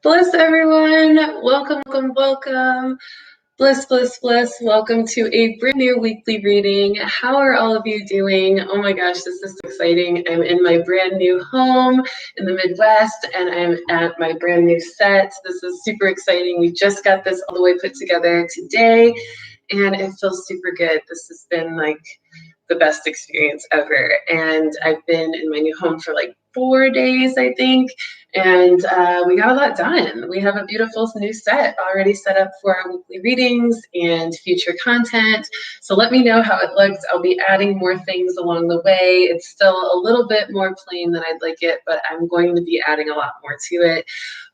Bless everyone. Welcome, welcome, welcome. Bliss, bliss, bliss. Welcome to a brand new weekly reading. How are all of you doing? Oh my gosh, this is so exciting. I'm in my brand new home in the Midwest and I'm at my brand new set. This is super exciting. We just got this all the way put together today and it feels super good. This has been like the best experience ever. And I've been in my new home for like 4 days, I think, and we got a lot done. We have a beautiful new set already set up for our weekly readings and future content. So let me know how it looks. I'll be adding more things along the way. It's still a little bit more plain than I'd like it, but I'm going to be adding a lot more to it.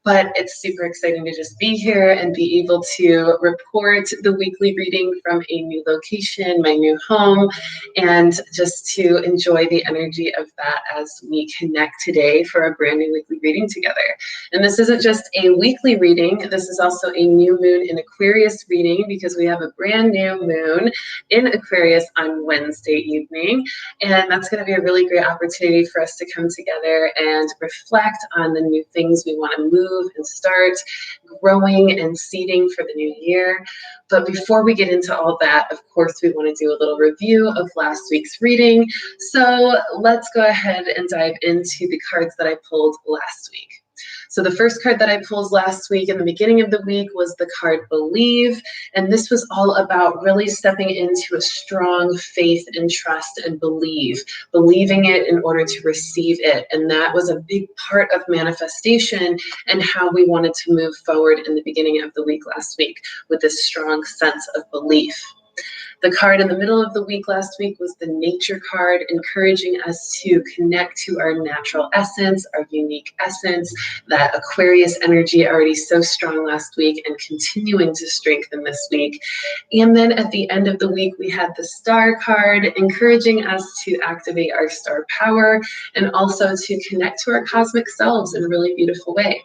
But it's super exciting to just be here and be able to report the weekly reading from a new location, my new home, and just to enjoy the energy of that as we connect today for a brand new weekly reading together. And this isn't just a weekly reading, this is also a new moon in Aquarius reading because we have a brand new moon in Aquarius on Wednesday evening. And that's going to be a really great opportunity for us to come together and reflect on the new things we want to move and start growing and seeding for the new year. But before we get into all that, of course, we want to do a little review of last week's reading. So let's go ahead and dive into the cards that I pulled last week. So the first card that I pulled last week in the beginning of the week was the card Believe. And this was all about really stepping into a strong faith and trust and believing it in order to receive it. And that was a big part of manifestation and how we wanted to move forward in the beginning of the week last week with this strong sense of belief. The card in the middle of the week last week was the Nature card, encouraging us to connect to our natural essence, our unique essence, that Aquarius energy already so strong last week and continuing to strengthen this week. And then at the end of the week, we had the Star card, encouraging us to activate our star power and also to connect to our cosmic selves in a really beautiful way.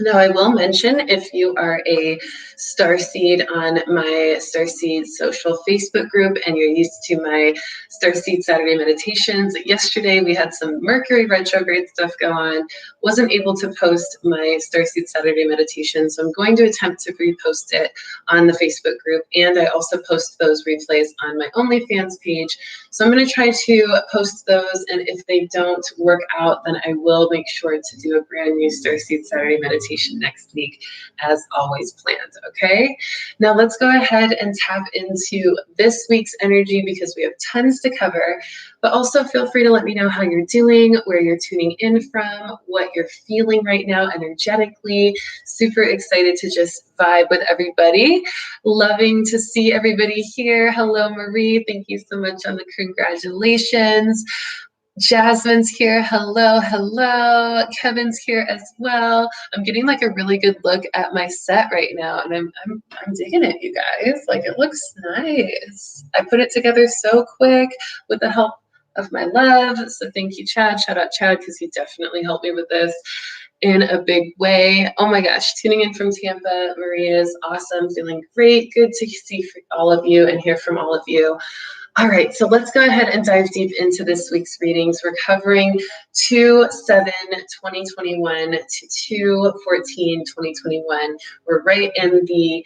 Now, I will mention, if you are a Starseed on my Starseed social Facebook group and you're used to my Starseed Saturday meditations, yesterday we had some Mercury Retrograde stuff go on. Wasn't able to post my Starseed Saturday meditation, so I'm going to attempt to repost it on the Facebook group, and I also post those replays on my OnlyFans page. So I'm going to try to post those, and if they don't work out, then I will make sure to do a brand new Starseed Saturday meditation next week, as always planned, okay? Now let's go ahead and tap into this week's energy because we have tons to cover, but also feel free to let me know how you're doing, where you're tuning in from, what you're feeling right now energetically. Super excited to just vibe with everybody. Loving to see everybody here. Hello, Marie. Thank you so much on the congratulations. Jasmine's here. Hello, hello. Kevin's here as well. I'm getting like a really good look at my set right now, and I'm digging it, you guys. Like, it looks nice. I put it together so quick with the help of my love. So thank you, Chad. Shout out Chad, because he definitely helped me with this in a big way. Oh my gosh, tuning in from Tampa, Maria is awesome. Feeling great. Good to see all of you and hear from all of you. All right, so let's go ahead and dive deep into this week's readings. We're covering 2/7/2021 to 2/14/2021. We're right in the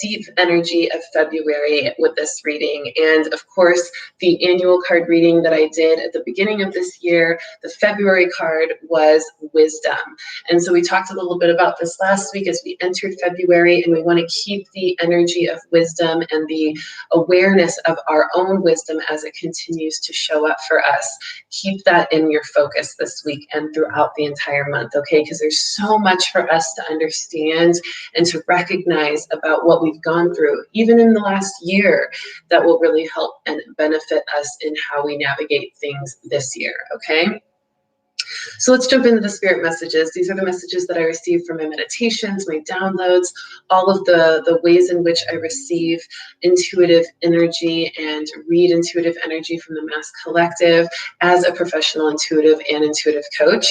deep energy of February with this reading. And of course, the annual card reading that I did at the beginning of this year, the February card was wisdom. And so we talked a little bit about this last week as we entered February, and we want to keep the energy of wisdom and the awareness of our own wisdom as it continues to show up for us. Keep that in your focus this week and throughout the entire month, okay? Because there's so much for us to understand and to recognize about what we've gone through, even in the last year, that will really help and benefit us in how we navigate things this year, okay? So let's jump into the spirit messages. These are the messages that I received from my meditations, my downloads, all of the ways in which I receive intuitive energy and read intuitive energy from the Mass Collective as a professional intuitive and intuitive coach.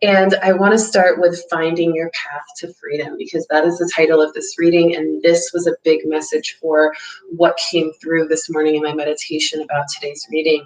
And I want to start with finding your path to freedom, because that is the title of this reading. And this was a big message for what came through this morning in my meditation about today's reading.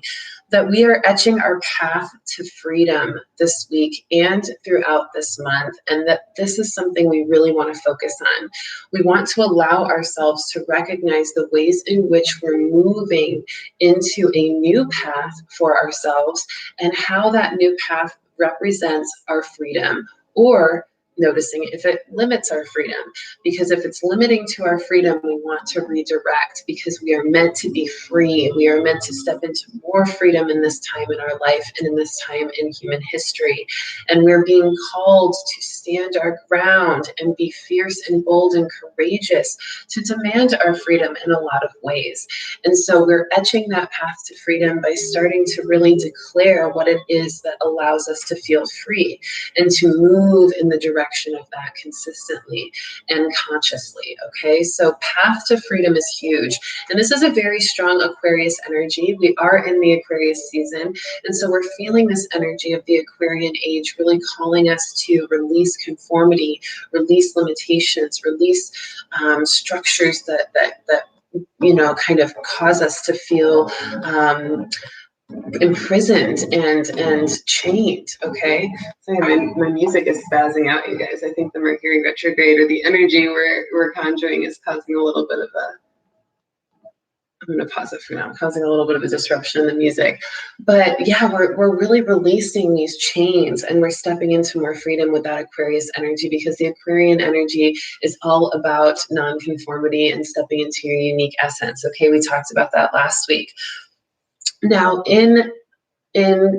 that we are etching our path to freedom this week and throughout this month, and that this is something we really want to focus on. We want to allow ourselves to recognize the ways in which we're moving into a new path for ourselves and how that new path represents our freedom, or noticing if it limits our freedom. Because if it's limiting to our freedom, we want to redirect, because we are meant to be free. We are meant to step into more freedom in this time in our life and in this time in human history. And we're being called to stand our ground and be fierce and bold and courageous to demand our freedom in a lot of ways. And so we're etching that path to freedom by starting to really declare what it is that allows us to feel free and to move in the direction of that consistently and consciously. Okay, so path to freedom is huge, and this is a very strong Aquarius energy. We are in the Aquarius season, and so we're feeling this energy of the Aquarian age really calling us to release conformity, release limitations, release structures that kind of cause us to feel imprisoned and chained. Okay, so my music is spazzing out, you guys. I think the Mercury Retrograde, or the energy we're conjuring, is causing a little bit of a, I'm going to pause it for now, causing a little bit of a disruption in the music. But yeah, we're really releasing these chains, and we're stepping into more freedom with that Aquarius energy, because the Aquarian energy is all about non-conformity and stepping into your unique essence. Okay, we talked about that last week. Now, in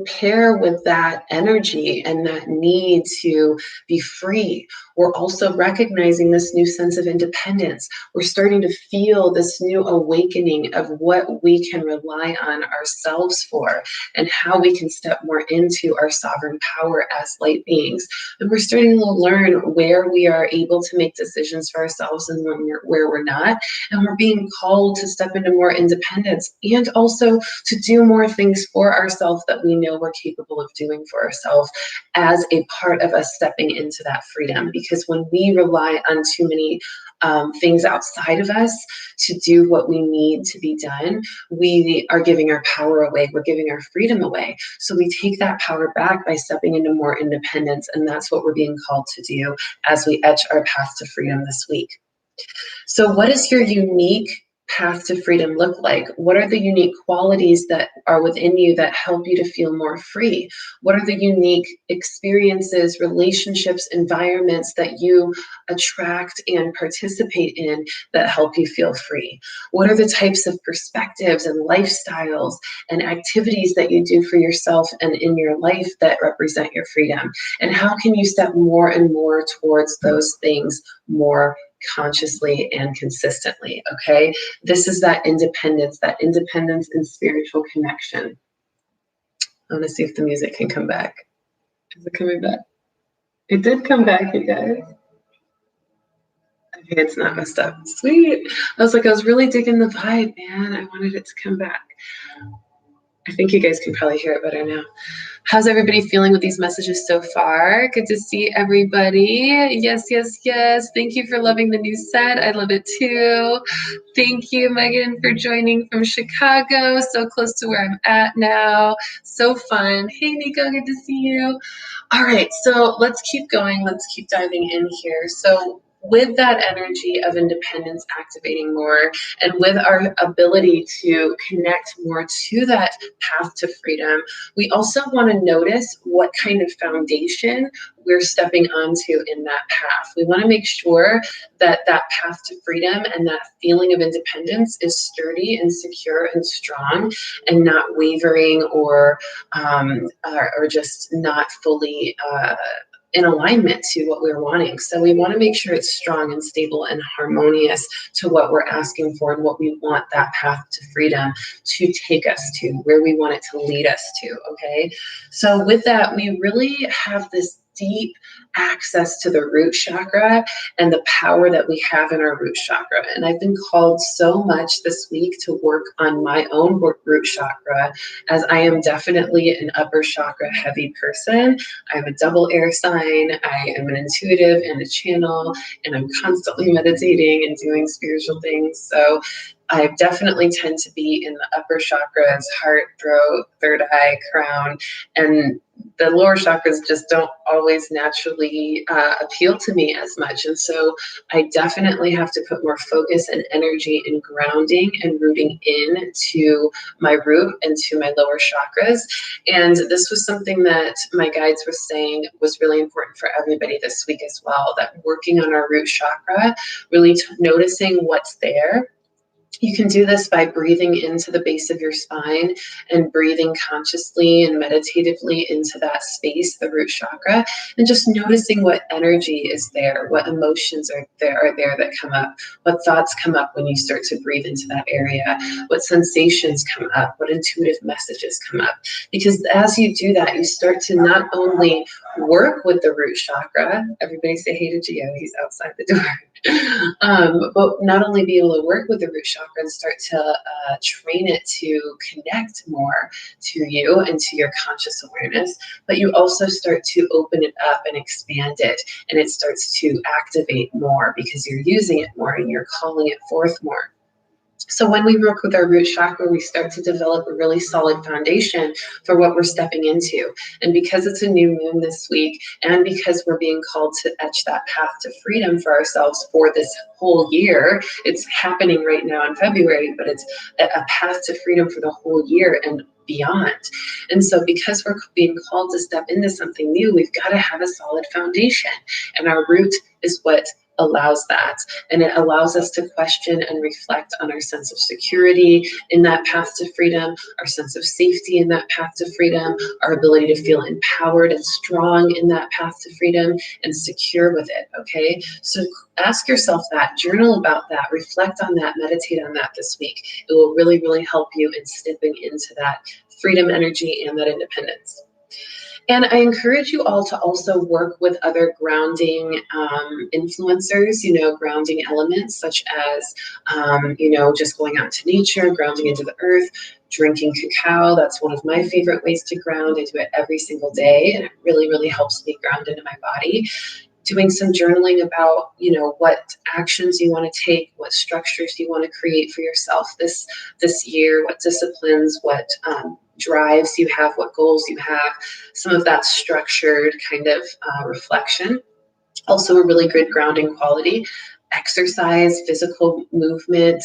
pair with that energy and that need to be free, we're also recognizing this new sense of independence. We're starting to feel this new awakening of what we can rely on ourselves for and how we can step more into our sovereign power as light beings. And we're starting to learn where we are able to make decisions for ourselves and where we're not. And we're being called to step into more independence and also to do more things for ourselves that we know we're capable of doing for ourselves as a part of us stepping into that freedom. Because when we rely on too many things outside of us to do what we need to be done, we are giving our power away. We're giving our freedom away. So we take that power back by stepping into more independence. And that's what we're being called to do as we etch our path to freedom this week. So what is your unique path to freedom look like? What are the unique qualities that are within you that help you to feel more free? What are the unique experiences, relationships, environments that you attract and participate in that help you feel free? What are the types of perspectives and lifestyles and activities that you do for yourself and in your life that represent your freedom? And how can you step more and more towards those things more consciously and consistently? Okay, this is that independence and spiritual connection. I want to see if the music can come back. Is it coming back? It did come back, you guys. Okay, it's not messed up. Sweet. I was really digging the vibe, man. I wanted it to come back. I think you guys can probably hear it better now. How's everybody feeling with these messages so far? Good to see everybody. Yes, yes, yes. Thank you for loving the new set. I love it too. Thank you, Megan, for joining from Chicago. So close to where I'm at now. So fun. Hey, Nico, good to see you. All right, so let's keep going. Let's keep diving in here. So with that energy of independence activating more, and with our ability to connect more to that path to freedom, we also want to notice what kind of foundation we're stepping onto in that path. We want to make sure that that path to freedom and that feeling of independence is sturdy and secure and strong, and not wavering or just not fully in alignment to what we're wanting. So we want to make sure it's strong and stable and harmonious to what we're asking for and what we want that path to freedom to take us to, where we want it to lead us to, okay? So with that, we really have this deep access to the root chakra and the power that we have in our root chakra. And I've been called so much this week to work on my own root chakra, as I am definitely an upper chakra heavy person. I'm a double air sign. I am an intuitive and a channel, and I'm constantly meditating and doing spiritual things. So I definitely tend to be in the upper chakras, heart, throat, third eye, crown, and the lower chakras just don't always naturally appeal to me as much. And so I definitely have to put more focus and energy in grounding and rooting in to my root and to my lower chakras. And this was something that my guides were saying was really important for everybody this week as well, that working on our root chakra, really noticing what's there. You can do this by breathing into the base of your spine and breathing consciously and meditatively into that space, the root chakra, and just noticing what energy is there, what emotions are there that come up, what thoughts come up when you start to breathe into that area, what sensations come up, what intuitive messages come up. Because as you do that, you start to not only work with the root chakra, everybody say hey to Gio, he's outside the door. But not only be able to work with the root chakra and start to train it to connect more to you and to your conscious awareness, but you also start to open it up and expand it, and it starts to activate more because you're using it more and you're calling it forth more. So when we work with our root chakra, we start to develop a really solid foundation for what we're stepping into. And because it's a new moon this week, and because we're being called to etch that path to freedom for ourselves for this whole year, it's happening right now in February, but it's a path to freedom for the whole year and beyond. And so because we're being called to step into something new, we've got to have a solid foundation. And our root is what allows that. And it allows us to question and reflect on our sense of security in that path to freedom, our sense of safety in that path to freedom, our ability to feel empowered and strong in that path to freedom and secure with it, okay? So ask yourself that, journal about that, reflect on that, meditate on that this week. It will really, really help you in stepping into that freedom energy and that independence. And I encourage you all to also work with other grounding influencers, grounding elements such as, just going out to nature, grounding into the earth, drinking cacao. That's one of my favorite ways to ground. I do it every single day, and it really, really helps me ground into my body. Doing some journaling about, what actions you want to take, what structures you want to create for yourself this year, what disciplines, what drives you have, what goals you have, some of that structured kind of reflection. Also a really good grounding quality. Exercise, physical movement,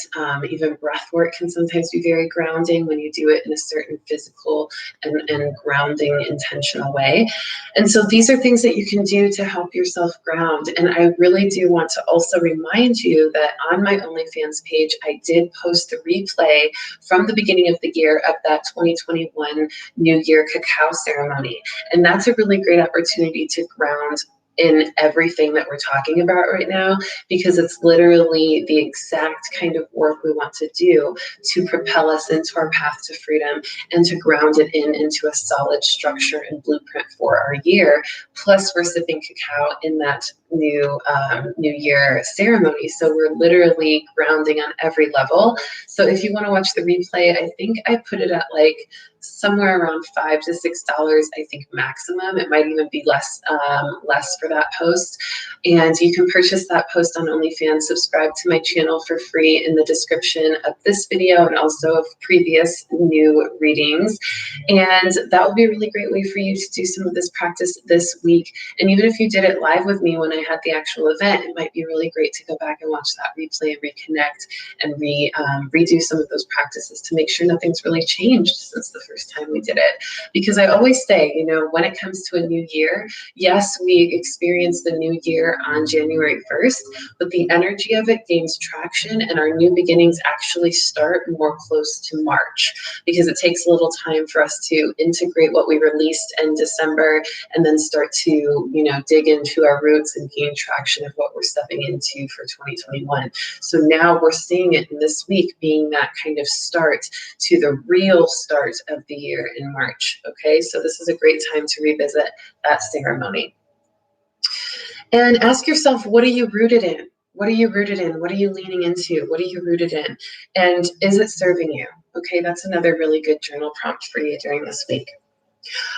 even breath work can sometimes be very grounding when you do it in a certain physical and grounding intentional way. And so these are things that you can do to help yourself ground. And I really do want to also remind you that on my OnlyFans page, I did post a replay from the beginning of the year of that 2021 New Year Cacao Ceremony. And that's a really great opportunity to ground in everything that we're talking about right now, because it's literally the exact kind of work we want to do to propel us into our path to freedom and to ground it into a solid structure and blueprint for our year. Plus, we're sipping cacao in that new year ceremony. So we're literally grounding on every level. So if you want to watch the replay, I think I put it at like somewhere around $5 to $6, I think maximum. It might even be less for that post. And you can purchase that post on OnlyFans. Subscribe to my channel for free in the description of this video and also of previous new readings. And that would be a really great way for you to do some of this practice this week. And even if you did it live with me when I had the actual event, it might be really great to go back and watch that replay and reconnect and redo some of those practices to make sure nothing's really changed since the first time we did it. Because I always say, when it comes to a new year, yes, we experience the new year on January 1st, but the energy of it gains traction and our new beginnings actually start more close to March, because it takes a little time for us to integrate what we released in December and then start to, dig into our roots and gain traction of what we're stepping into for 2021. So now we're seeing it in this week being that kind of start to the real start of the year in March. Okay, so this is a great time to revisit that ceremony. And ask yourself, what are you rooted in? What are you rooted in? What are you leaning into? What are you rooted in? And is it serving you? Okay, that's another really good journal prompt for you during this week.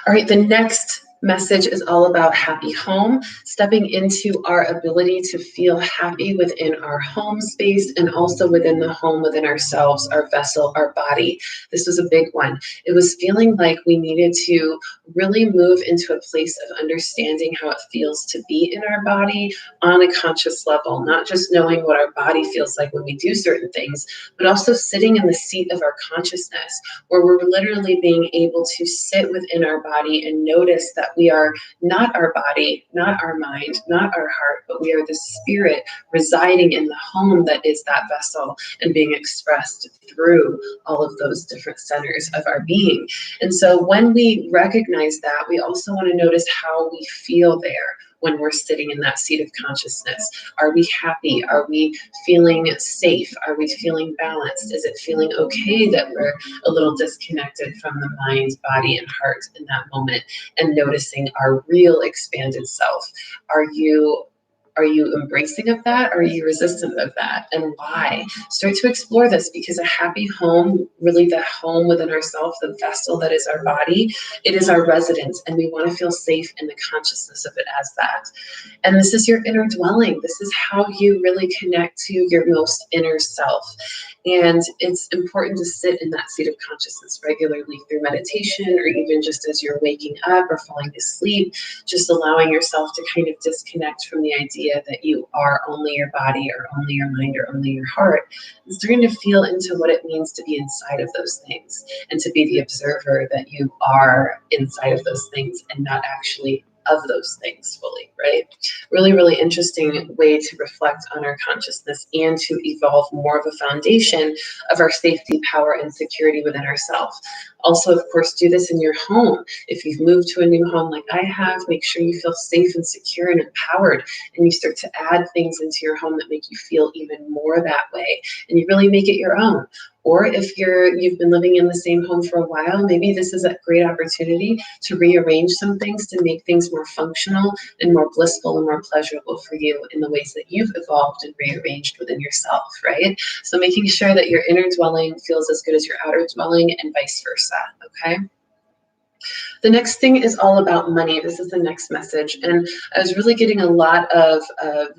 All right, the next message is all about happy home, stepping into our ability to feel happy within our home space and also within the home within ourselves, our vessel, our body. This was a big one. It was feeling like we needed to really move into a place of understanding how it feels to be in our body on a conscious level, not just knowing what our body feels like when we do certain things, but also sitting in the seat of our consciousness, where we're literally being able to sit within our body and notice that we are not our body, not our mind, not our heart, but we are the spirit residing in the home that is that vessel and being expressed through all of those different centers of our being. And so when we recognize that, we also want to notice how we feel there when we're sitting in that seat of consciousness. Are we happy? Are we feeling safe? Are we feeling balanced? Is it feeling okay that we're a little disconnected from the mind, body, and heart in that moment, and noticing our real expanded self? Are you embracing of that? Are you resistant of that? And why? Start to explore this, because a happy home, really the home within ourselves, the vessel that is our body, it is our residence, and we want to feel safe in the consciousness of it as that. And this is your inner dwelling. This is how you really connect to your most inner self. And it's important to sit in that seat of consciousness regularly through meditation, or even just as you're waking up or falling asleep, just allowing yourself to kind of disconnect from the idea that you are only your body or only your mind or only your heart, and starting to feel into what it means to be inside of those things and to be the observer that you are inside of those things and not actually of those things fully, right? Really, really interesting way to reflect on our consciousness and to evolve more of a foundation of our safety, power, and security within ourselves. Also, of course, do this in your home. If you've moved to a new home like I have, make sure you feel safe and secure and empowered, and you start to add things into your home that make you feel even more that way, and you really make it your own. Or if you've been living in the same home for a while, maybe this is a great opportunity to rearrange some things to make things more functional and more blissful and more pleasurable for you in the ways that you've evolved and rearranged within yourself, right? So making sure that your inner dwelling feels as good as your outer dwelling and vice versa, okay? The next thing is all about money. This is the next message. And I was really getting a lot of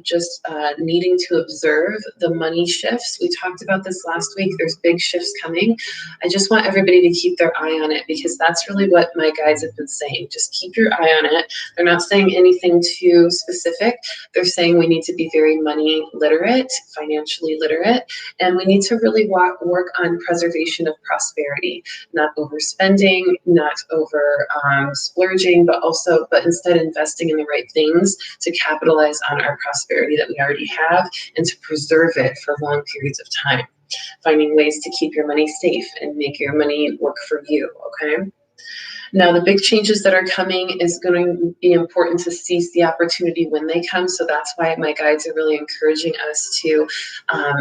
just needing to observe the money shifts. We talked about this last week. There's big shifts coming. I just want everybody to keep their eye on it, because that's really what my guides have been saying. Just keep your eye on it. They're not saying anything too specific. They're saying we need to be very money literate, financially literate, and we need to really work on preservation of prosperity, not overspending, not over splurging, but instead investing in the right things to capitalize on our prosperity that we already have and to preserve it for long periods of time. Finding ways to keep your money safe and make your money work for you, okay? Now, the big changes that are coming is going to be important to seize the opportunity when they come. So that's why my guides are really encouraging us to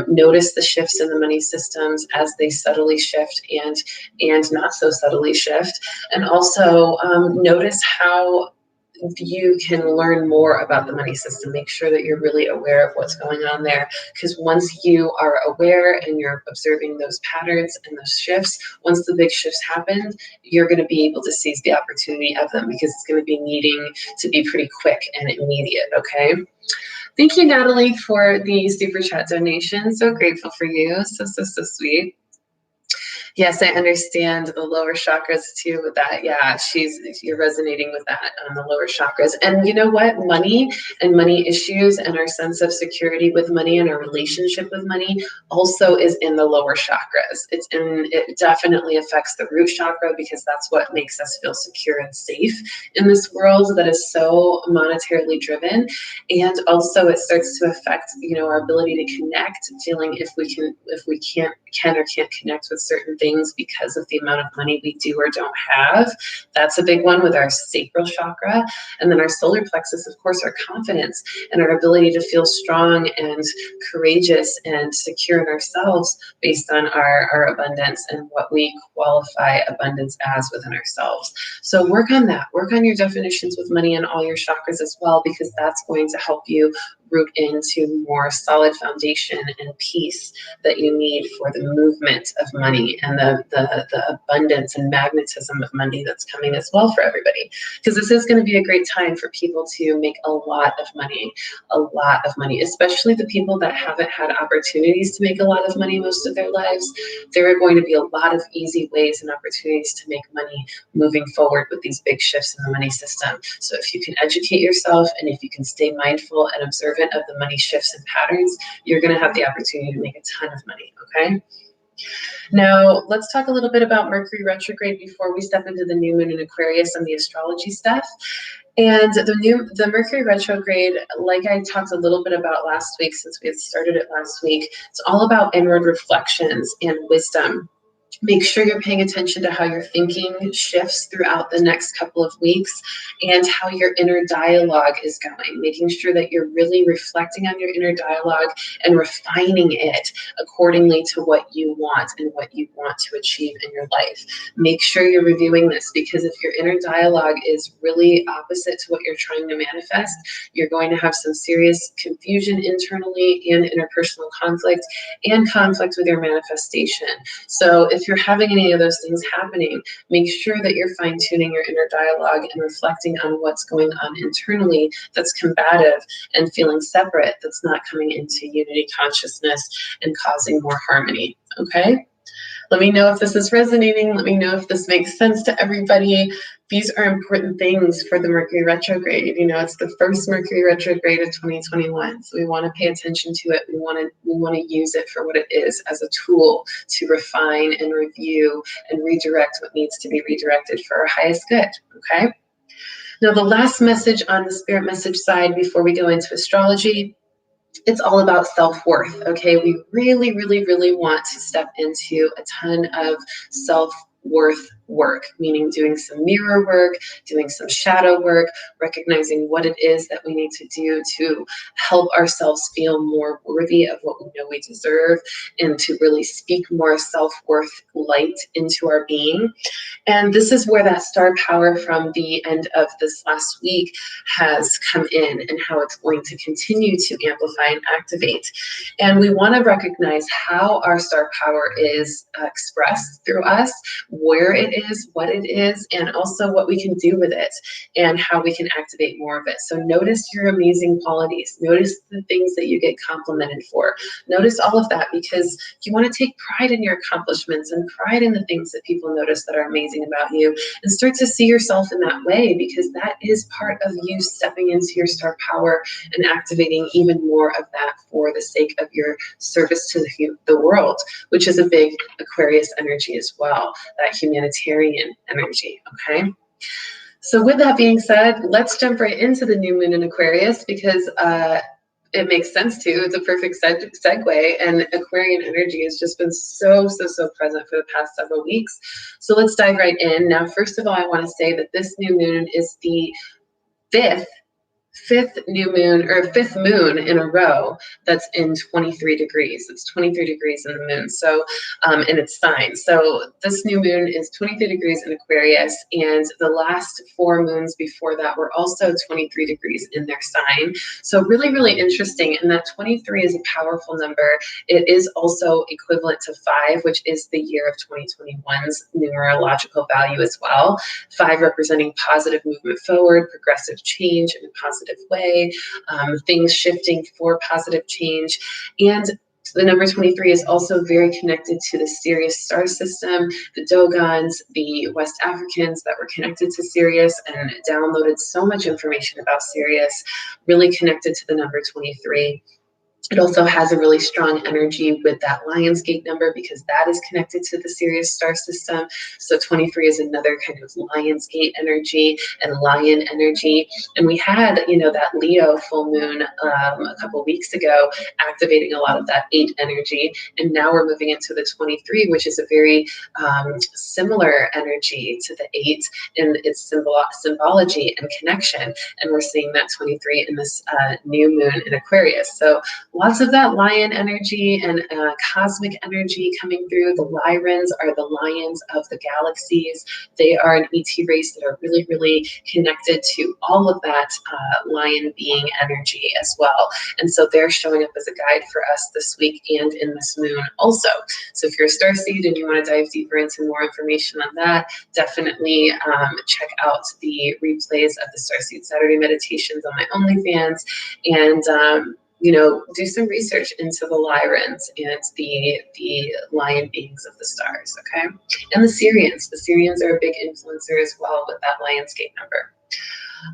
notice the shifts in the money systems as they subtly shift and not so subtly shift. And also notice how you can learn more about the money system. Make sure that you're really aware of what's going on there, because once you are aware and you're observing those patterns and those shifts, once the big shifts happen, you're going to be able to seize the opportunity of them, because it's going to be needing to be pretty quick and immediate, okay? Thank you, Natalie, for the super chat donation. So grateful for you. So sweet. Yes, I understand the lower chakras too with that. Yeah, you're resonating with that on the lower chakras. And you know what? Money and money issues and our sense of security with money and our relationship with money also is in the lower chakras. It definitely affects the root chakra, because that's what makes us feel secure and safe in this world that is so monetarily driven. And also it starts to affect, our ability to connect, feeling if we can or can't connect with certain things because of the amount of money we do or don't have. That's a big one with our sacral chakra. And then our solar plexus, of course, our confidence and our ability to feel strong and courageous and secure in ourselves based on our abundance and what we qualify abundance as within ourselves. So work on that. Work on your definitions with money and all your chakras as well, because that's going to help you root into more solid foundation and peace that you need for the movement of money and the abundance and magnetism of money that's coming as well for everybody. Because this is going to be a great time for people to make a lot of money, especially the people that haven't had opportunities to make a lot of money most of their lives. There are going to be a lot of easy ways and opportunities to make money moving forward with these big shifts in the money system. So if you can educate yourself and if you can stay mindful and observant of the money shifts and patterns, you're going to have the opportunity to make a ton of money, okay? Now, let's talk a little bit about Mercury retrograde before we step into the new moon in Aquarius and the astrology stuff. And the Mercury retrograde, like I talked a little bit about last week, since we had started it last week, it's all about inward reflections and wisdom. Make sure you're paying attention to how your thinking shifts throughout the next couple of weeks and how your inner dialogue is going, making sure that you're really reflecting on your inner dialogue and refining it accordingly to what you want and what you want to achieve in your life. Make sure you're reviewing this, because if your inner dialogue is really opposite to what you're trying to manifest, you're going to have some serious confusion internally and interpersonal conflict and conflict with your manifestation. So if you're having any of those things happening, make sure that you're fine-tuning your inner dialogue and reflecting on what's going on internally that's combative and feeling separate, that's not coming into unity consciousness and causing more harmony, okay? Let me know if this is resonating. Let me know if this makes sense to everybody. These are important things for the Mercury retrograde. You know, it's the first Mercury retrograde of 2021. So we want to pay attention to it. We want to use it for what it is, as a tool to refine and review and redirect what needs to be redirected for our highest good, okay? Now, the last message on the spirit message side before we go into astrology, it's all about self-worth, okay? We really, really, really want to step into a ton of self-worth work, meaning doing some mirror work, doing some shadow work, recognizing what it is that we need to do to help ourselves feel more worthy of what we know we deserve, and to really speak more self-worth light into our being. And this is where that star power from the end of this last week has come in, and how it's going to continue to amplify and activate. And we want to recognize how our star power is expressed through us, where it is, what it is, and also what we can do with it and how we can activate more of it. So notice your amazing qualities. Notice the things that you get complimented for. Notice all of that, because you want to take pride in your accomplishments and pride in the things that people notice that are amazing about you, and start to see yourself in that way, because that is part of you stepping into your star power and activating even more of that for the sake of your service to the world, which is a big Aquarius energy as well, that humanitarian energy, okay? So with that being said, let's jump right into the new moon in Aquarius, because it makes sense to. It's a perfect segue, and Aquarian energy has just been so present for the past several weeks. So let's dive right in. Now, first of all, I want to say that this new moon is the fifth new moon, or fifth moon in a row that's in 23 degrees. It's 23 degrees in the moon, so in its sign. So this new moon is 23 degrees in Aquarius, and the last 4 moons before that were also 23 degrees in their sign. So really, really interesting. And that 23 is a powerful number. It is also equivalent to 5, which is the year of 2021's numerological value as well. 5 representing positive movement forward, progressive change in a positive way, things shifting for positive change. And the number 23 is also very connected to the Sirius star system, the Dogons, the West Africans that were connected to Sirius and downloaded so much information about Sirius, really connected to the number 23. It also has a really strong energy with that Lionsgate number, because that is connected to the Sirius star system. So 23 is another kind of Lionsgate energy and lion energy. And we had, that Leo full moon a couple weeks ago, activating a lot of that 8 energy. And now we're moving into the 23, which is a very similar energy to the 8 in its symbology and connection. And we're seeing that 23 in this new moon in Aquarius. So lots of that lion energy and cosmic energy coming through. The Lyrans are the lions of the galaxies. They are an ET race that are really, really connected to all of that lion being energy as well. And so they're showing up as a guide for us this week and in this moon also. So if you're a starseed and you want to dive deeper into more information on that, definitely check out the replays of the Starseed Saturday meditations on my OnlyFans, and do some research into the Lyrans and the lion beings of the stars, okay? And the Syrians. The Syrians are a big influencer as well with that Lionsgate number.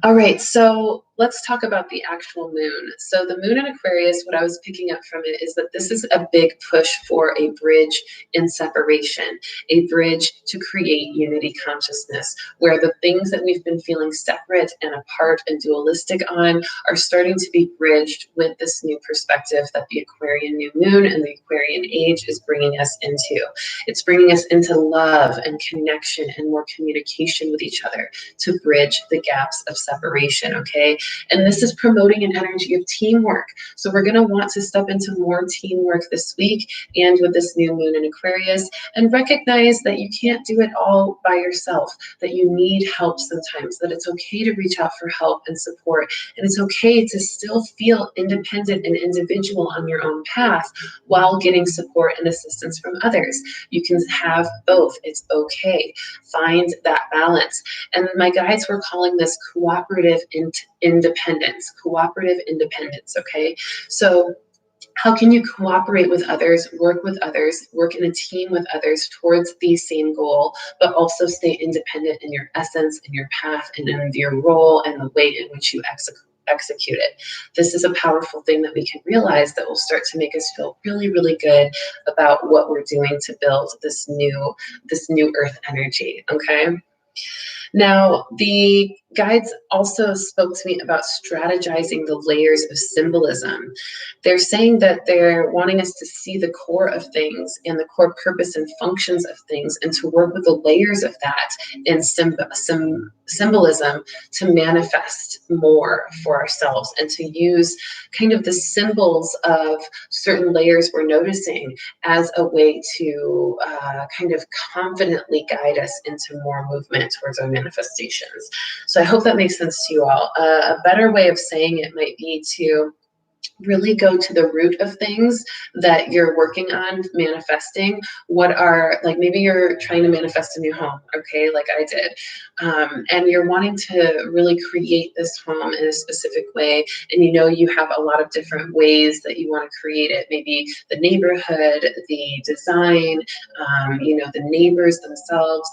All right, so let's talk about the actual moon. So the moon in Aquarius, what I was picking up from it is that this is a big push for a bridge in separation, a bridge to create unity consciousness, where the things that we've been feeling separate and apart and dualistic on are starting to be bridged with this new perspective that the Aquarian new moon and the Aquarian age is bringing us into. It's bringing us into love and connection and more communication with each other to bridge the gaps of separation, okay? And this is promoting an energy of teamwork. So we're going to want to step into more teamwork this week and with this new moon in Aquarius, and recognize that you can't do it all by yourself, that you need help sometimes, that it's okay to reach out for help and support, and it's okay to still feel independent and individual on your own path while getting support and assistance from others. You can have both. It's okay. Find that balance. And my guides were calling this cooperative independence, okay? So how can you cooperate with others, work in a team with others towards the same goal, but also stay independent in your essence, in your path, and in your role and the way in which you execute it? This is a powerful thing that we can realize that will start to make us feel really, really good about what we're doing to build this new earth energy, okay? Now, the guides also spoke to me about strategizing the layers of symbolism. They're saying that they're wanting us to see the core of things and the core purpose and functions of things, and to work with the layers of that in symbolism to manifest more for ourselves, and to use kind of the symbols of certain layers we're noticing as a way to kind of confidently guide us into more movement towards our manifestations. So I hope that makes sense to you all. A better way of saying it might be to really go to the root of things that you're working on manifesting. What are, like, maybe you're trying to manifest a new home, okay, like I did, and you're wanting to really create this home in a specific way, and you have a lot of different ways that you want to create it. Maybe the neighborhood, the design, the neighbors themselves,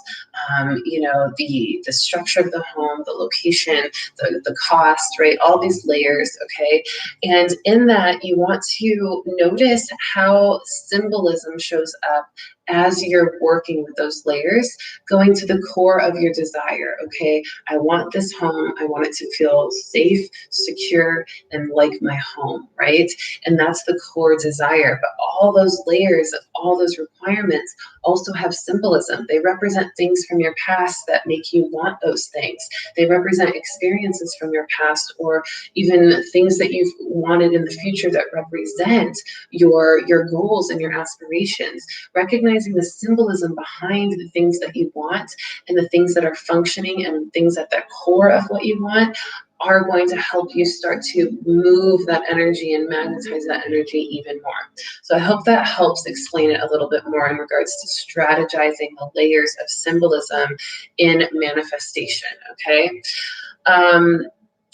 the structure of the home, the location, the cost, right? All these layers, okay? And in that, you want to notice how symbolism shows up as you're working with those layers, going to the core of your desire, okay? I want this home. I want it to feel safe, secure, and like my home, right? And that's the core desire. But all those layers of all those requirements also have symbolism. They represent things from your past that make you want those things. They represent experiences from your past, or even things that you've wanted in the future that represent your goals and your aspirations. Recognizing the symbolism behind the things that you want, and the things that are functioning, and things at the core of what you want are going to help you start to move that energy and magnetize that energy even more. So I hope that helps explain it a little bit more in regards to strategizing the layers of symbolism in manifestation, okay?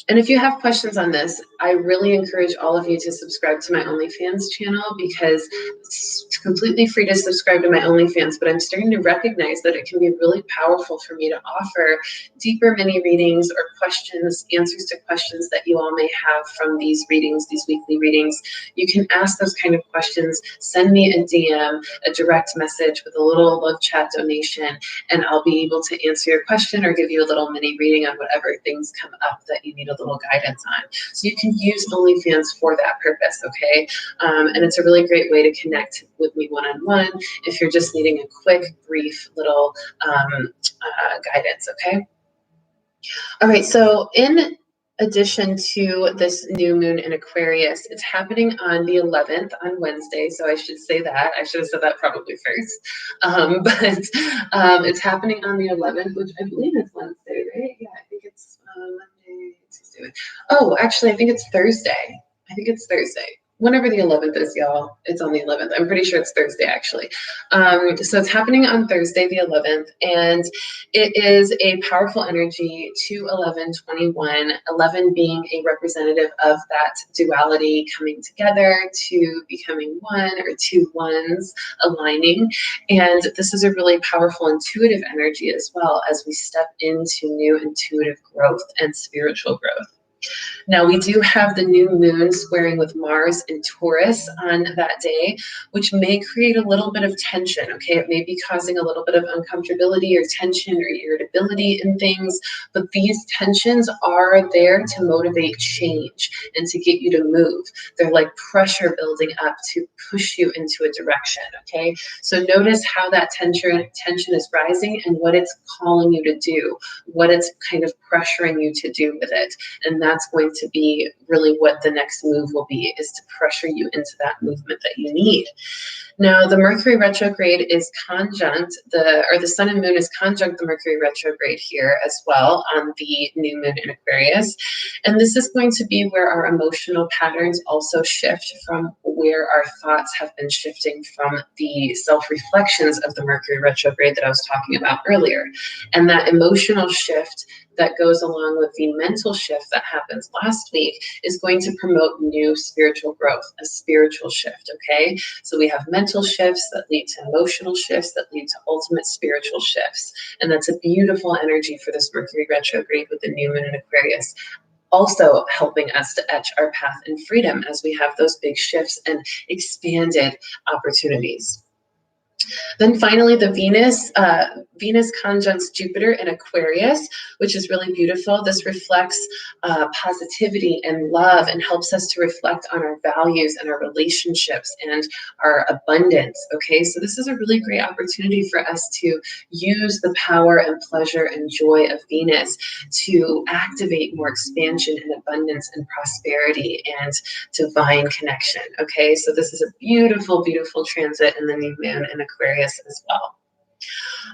And if you have questions on this, I really encourage all of you to subscribe to my OnlyFans channel, because it's completely free to subscribe to my OnlyFans, but I'm starting to recognize that it can be really powerful for me to offer deeper mini readings or questions, answers to questions that you all may have from these readings, these weekly readings. You can ask those kind of questions, send me a DM, a direct message with a little love chat donation, and I'll be able to answer your question or give you a little mini reading on whatever things come up that you need a little guidance on. So you can use OnlyFans for that purpose, okay? And it's a really great way to connect with me one-on-one if you're just needing a quick, brief little guidance, okay? All right, so in addition to this new moon in Aquarius. It's happening on the 11th on Wednesday, so I should say that. I should have said that probably first. But it's happening on the 11th, which I believe is Wednesday, right? Yeah, I think it's Monday, Tuesday. Oh, actually, I think it's Thursday. I think it's Thursday. Whenever the 11th is, y'all, it's on the 11th. I'm pretty sure it's Thursday, actually. So it's happening on Thursday, the 11th, and it is a powerful energy, 2-11-21, 11 being a representative of that duality coming together to becoming one, or two ones aligning. And this is a really powerful intuitive energy as well, as we step into new intuitive growth and spiritual growth. Now, we do have the new moon squaring with Mars in Taurus on that day, which may create a little bit of tension, okay? It may be causing a little bit of uncomfortability or tension or irritability in things, but these tensions are there to motivate change and to get you to move. They're like pressure building up to push you into a direction, okay? So notice how that tension is rising and what it's calling you to do, what it's kind of pressuring you to do with it. And that's going to be really what the next move will be, is to pressure you into that movement that you need. Now, the Mercury retrograde is conjunct, the sun and moon is conjunct the Mercury retrograde here as well on the new moon in Aquarius. And this is going to be where our emotional patterns also shift from where our thoughts have been shifting from the self-reflections of the Mercury retrograde that I was talking about earlier. And that emotional shift that goes along with the mental shift that happens last week is going to promote new spiritual growth, a spiritual shift, okay? So we have mental shifts that lead to emotional shifts that lead to ultimate spiritual shifts. And that's a beautiful energy for this Mercury retrograde with the new moon in Aquarius. Also helping us to etch our path in freedom as we have those big shifts and expanded opportunities. Then finally, the Venus conjuncts Jupiter in Aquarius, which is really beautiful. This reflects positivity and love and helps us to reflect on our values and our relationships and our abundance, okay? So this is a really great opportunity for us to use the power and pleasure and joy of Venus to activate more expansion and abundance and prosperity and divine connection, okay? So this is a beautiful, beautiful transit in the new moon in Aquarius as well.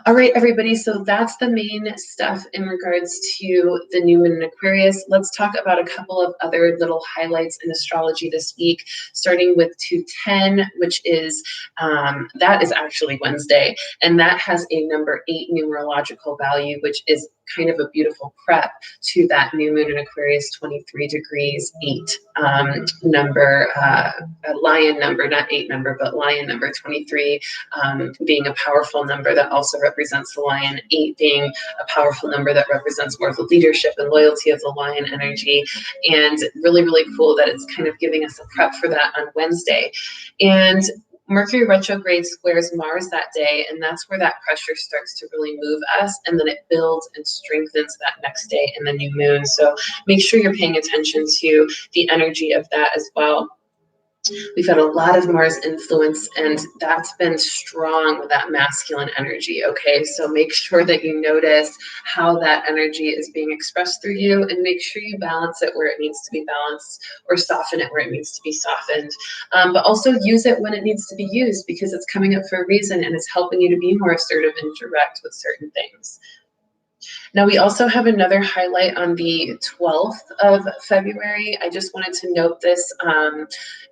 All right, everybody, so that's the main stuff in regards to the new moon in Aquarius. Let's talk about a couple of other little highlights in astrology this week, starting with 210, which is, that is actually Wednesday, and that has a number 8 numerological value, which is kind of a beautiful prep to that new moon in Aquarius, 23 degrees 8 number, a lion number, not 8 number, but lion number 23 being a powerful number that also represents the lion, 8 being a powerful number that represents more of the leadership and loyalty of the lion energy. And really, really cool that it's kind of giving us a prep for that on Wednesday. And Mercury retrograde squares Mars that day, and that's where that pressure starts to really move us, and then it builds and strengthens that next day in the new moon. So make sure you're paying attention to the energy of that as well. We've had a lot of Mars influence, and that's been strong with that masculine energy, okay? So make sure that you notice how that energy is being expressed through you, and make sure you balance it where it needs to be balanced, or soften it where it needs to be softened. But also use it when it needs to be used, because it's coming up for a reason, and it's helping you to be more assertive and direct with certain things. Now, we also have another highlight on the 12th of February. I just wanted to note this.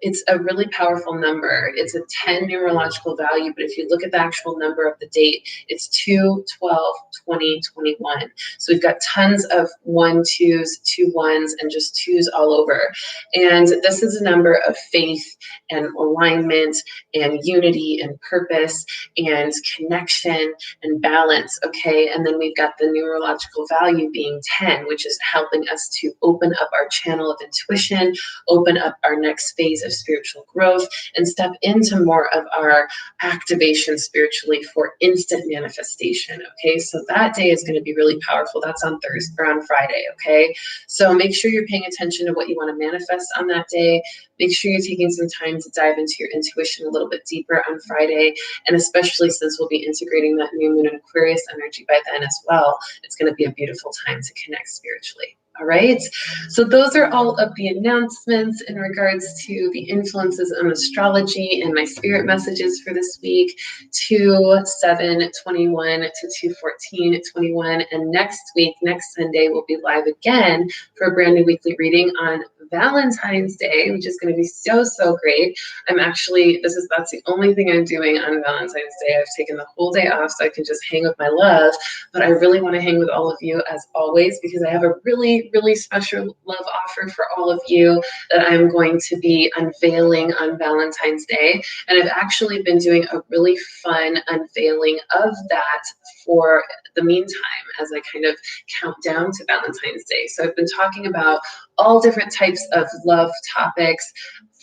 It's a really powerful number. It's a 10 numerological value, but if you look at the actual number of the date, it's 2, 12, 20, 21. So we've got tons of 1, 2s, 2 1s, and just 2s all over. And this is a number of faith and alignment and unity and purpose and connection and balance, okay? And then we've got the numerological value being 10, which is helping us to open up our channel of intuition, open up our next phase of spiritual growth, and step into more of our activation spiritually for instant manifestation, okay? So that day is going to be really powerful. That's on Thursday or on Friday, okay? So make sure you're paying attention to what you want to manifest on that day. Make sure you're taking some time to dive into your intuition a little bit deeper on Friday, and especially since we'll be integrating that new moon and Aquarius energy by then as well, it's going to be a beautiful time to connect spiritually. All right, so those are all of the announcements in regards to the influences on astrology and my spirit messages for this week, 2/7/21 to 2/14/21. And next week, next Sunday, we'll be live again for a brand new weekly reading on Valentine's Day, which is going to be so, so great. That's the only thing I'm doing on Valentine's Day. I've taken the whole day off so I can just hang with my love, but I really want to hang with all of you as always, because I have a really, really special love offer for all of you that I'm going to be unveiling on Valentine's Day. And I've actually been doing a really fun unveiling of that for the meantime as I kind of count down to Valentine's Day. So I've been talking about all different types of love topics,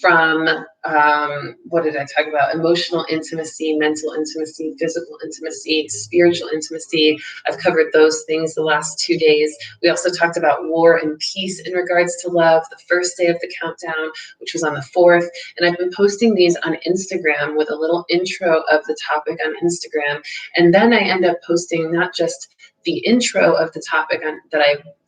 from what did I talk about? Emotional intimacy, mental intimacy, physical intimacy, spiritual intimacy. I've covered those things the last 2 days. We also talked about war and peace in regards to love, the first day of the countdown, which was on the 4th. And I've been posting these on Instagram with a little intro of the topic on Instagram. And then I end up posting not just the intro of the topic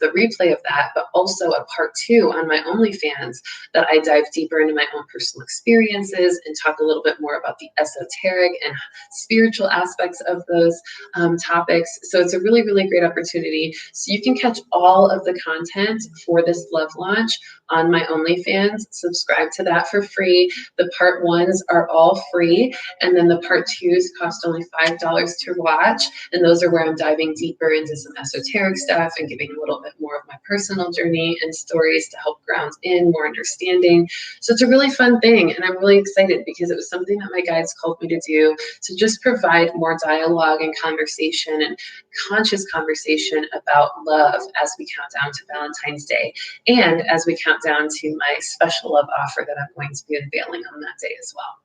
the replay of that, but also a part 2 on my OnlyFans that I dive deeper into my own personal experiences and talk a little bit more about the esoteric and spiritual aspects of those topics. So it's a really, really great opportunity. So you can catch all of the content for this love launch on my OnlyFans. Subscribe to that for free. The part 1s are all free, and then the part 2s cost only $5 to watch, and those are where I'm diving deeper into some esoteric stuff and giving a little bit more of my personal journey and stories to help ground in more understanding. So it's a really fun thing, and I'm really excited because it was something that my guides called me to do, to just provide more dialogue and conversation and conscious conversation about love as we count down to Valentine's Day, and as we count down to my special love offer that I'm going to be unveiling on that day as well.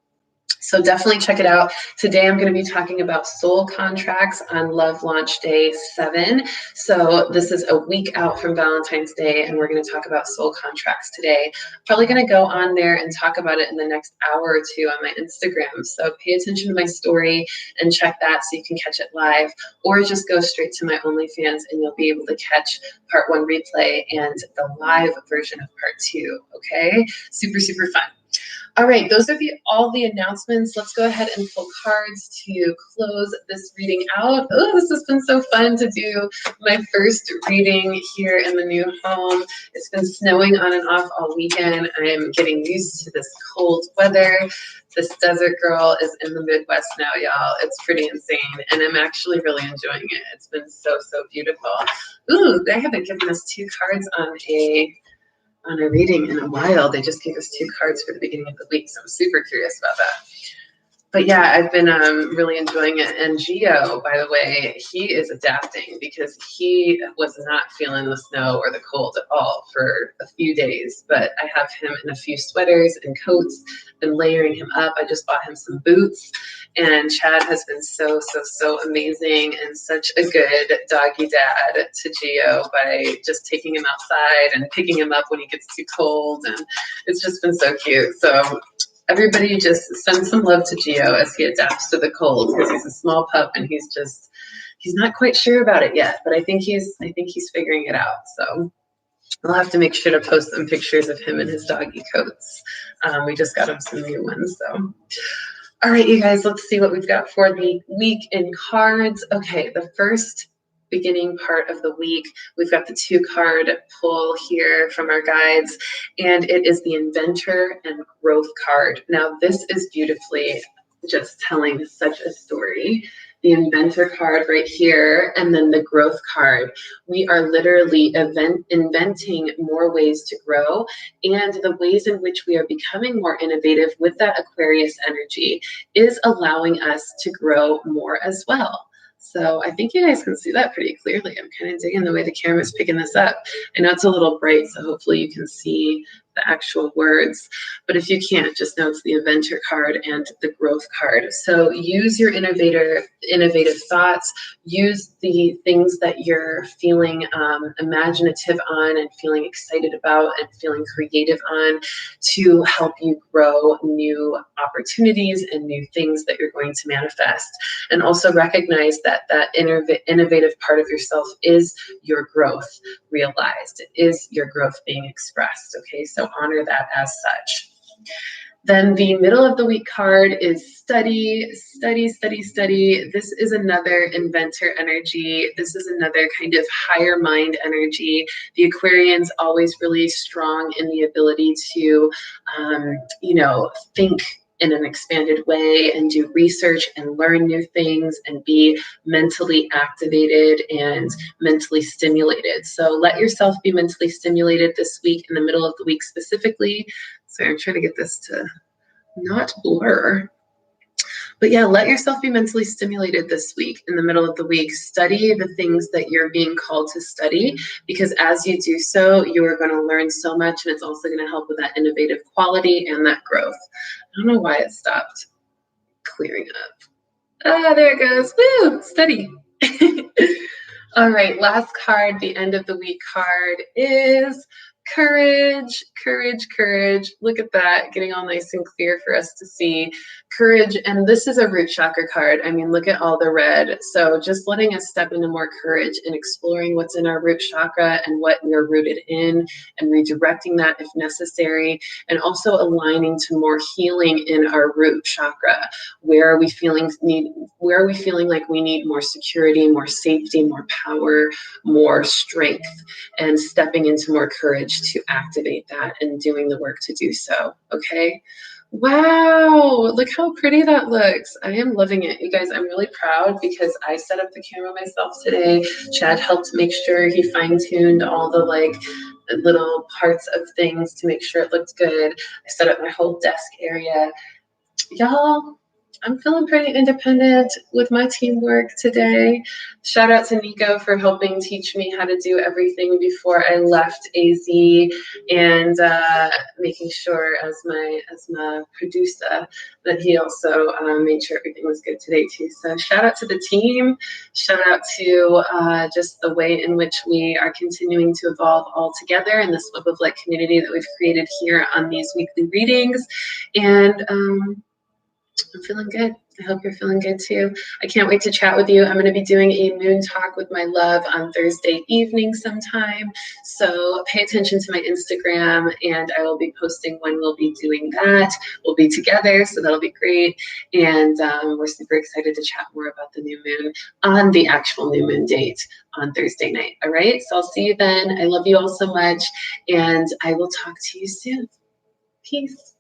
So definitely check it out. Today I'm going to be talking about soul contracts on Love Launch Day 7. So this is a week out from Valentine's Day, and we're going to talk about soul contracts today. Probably going to go on there and talk about it in the next hour or two on my Instagram. So pay attention to my story and check that so you can catch it live, or just go straight to my OnlyFans and you'll be able to catch part 1 replay and the live version of part 2. Okay, super, super fun. All right, those are all the announcements. Let's go ahead and pull cards to close this reading out. Oh, this has been so fun to do my first reading here in the new home. It's been snowing on and off all weekend. I am getting used to this cold weather. This desert girl is in the Midwest now, y'all. It's pretty insane, and I'm actually really enjoying it. It's been so, so beautiful. Ooh, they haven't given us 2 cards on a reading in a while. They just gave us 2 cards for the beginning of the week, so I'm super curious about that. But yeah, I've been really enjoying it. And Gio, by the way, he is adapting because he was not feeling the snow or the cold at all for a few days. But I have him in a few sweaters and coats, been layering him up. I just bought him some boots. And Chad has been so, so, so amazing and such a good doggy dad to Gio by just taking him outside and picking him up when he gets too cold. And it's just been so cute. So everybody just send some love to Gio as he adapts to the cold, because he's a small pup and he's not quite sure about it yet, but I think he's figuring it out. So I'll have to make sure to post some pictures of him in his doggy coats. We just got him some new ones. So, all right, you guys, let's see what we've got for the week in cards. Okay, the first beginning part of the week, we've got the 2-card pull here from our guides, and it is the Inventor and Growth card. Now, this is beautifully just telling such a story. The Inventor card right here, and then the Growth card. We are literally inventing more ways to grow, and the ways in which we are becoming more innovative with that Aquarius energy is allowing us to grow more as well. So I think you guys can see that pretty clearly. I'm kind of digging the way the camera's picking this up. I know it's a little bright, so hopefully you can see the actual words. But if you can't, just know it's the Inventor card and the Growth card. So use your innovative thoughts. Use the things that you're feeling imaginative on and feeling excited about and feeling creative on to help you grow new opportunities and new things that you're going to manifest. And also recognize that that innovative part of yourself is your growth realized. It is your growth being expressed. Okay, so honor that as such. Then the middle of the week card is study, study, study, study. This is another Inventor energy. This is another kind of higher mind energy. The Aquarians always really strong in the ability to, think in an expanded way and do research and learn new things and be mentally activated and mentally stimulated. So let yourself be mentally stimulated this week, in the middle of the week specifically. So I'm trying to get this to not blur. But yeah, let yourself be mentally stimulated this week, in the middle of the week. Study the things that you're being called to study, because as you do so, you are going to learn so much, and it's also going to help with that innovative quality and that growth. I don't know why it stopped clearing up. Ah, there it goes. Woo, study. All right, last card, the end of the week card is courage, courage, courage. Look at that, getting all nice and clear for us to see. Courage, and this is a root chakra card. I mean, look at all the red. So just letting us step into more courage and exploring what's in our root chakra and what we're rooted in, and redirecting that if necessary, and also aligning to more healing in our root chakra. Where are we feeling like we need more security, more safety, more power, more strength, and stepping into more courage to activate that and doing the work to do so. Okay. Wow, look how pretty that looks. I am loving it. You guys, I'm really proud because I set up the camera myself today. Chad helped make sure he fine-tuned all the little parts of things to make sure it looked good. I set up my whole desk area. Y'all, I'm feeling pretty independent with my teamwork today. Shout out to Nico for helping teach me how to do everything before I left AZ, and making sure as my producer that he also made sure everything was good today too. So shout out to the team. Shout out to just the way in which we are continuing to evolve all together in this web of light community that we've created here on these weekly readings. And I'm feeling good. I hope you're feeling good too. I can't wait to chat with you. I'm going to be doing a moon talk with my love on Thursday evening sometime. So pay attention to my Instagram, and I will be posting when we'll be doing that. We'll be together, so that'll be great. And we're super excited to chat more about the new moon on the actual new moon date on Thursday night. All right. So I'll see you then. I love you all so much, and I will talk to you soon. Peace.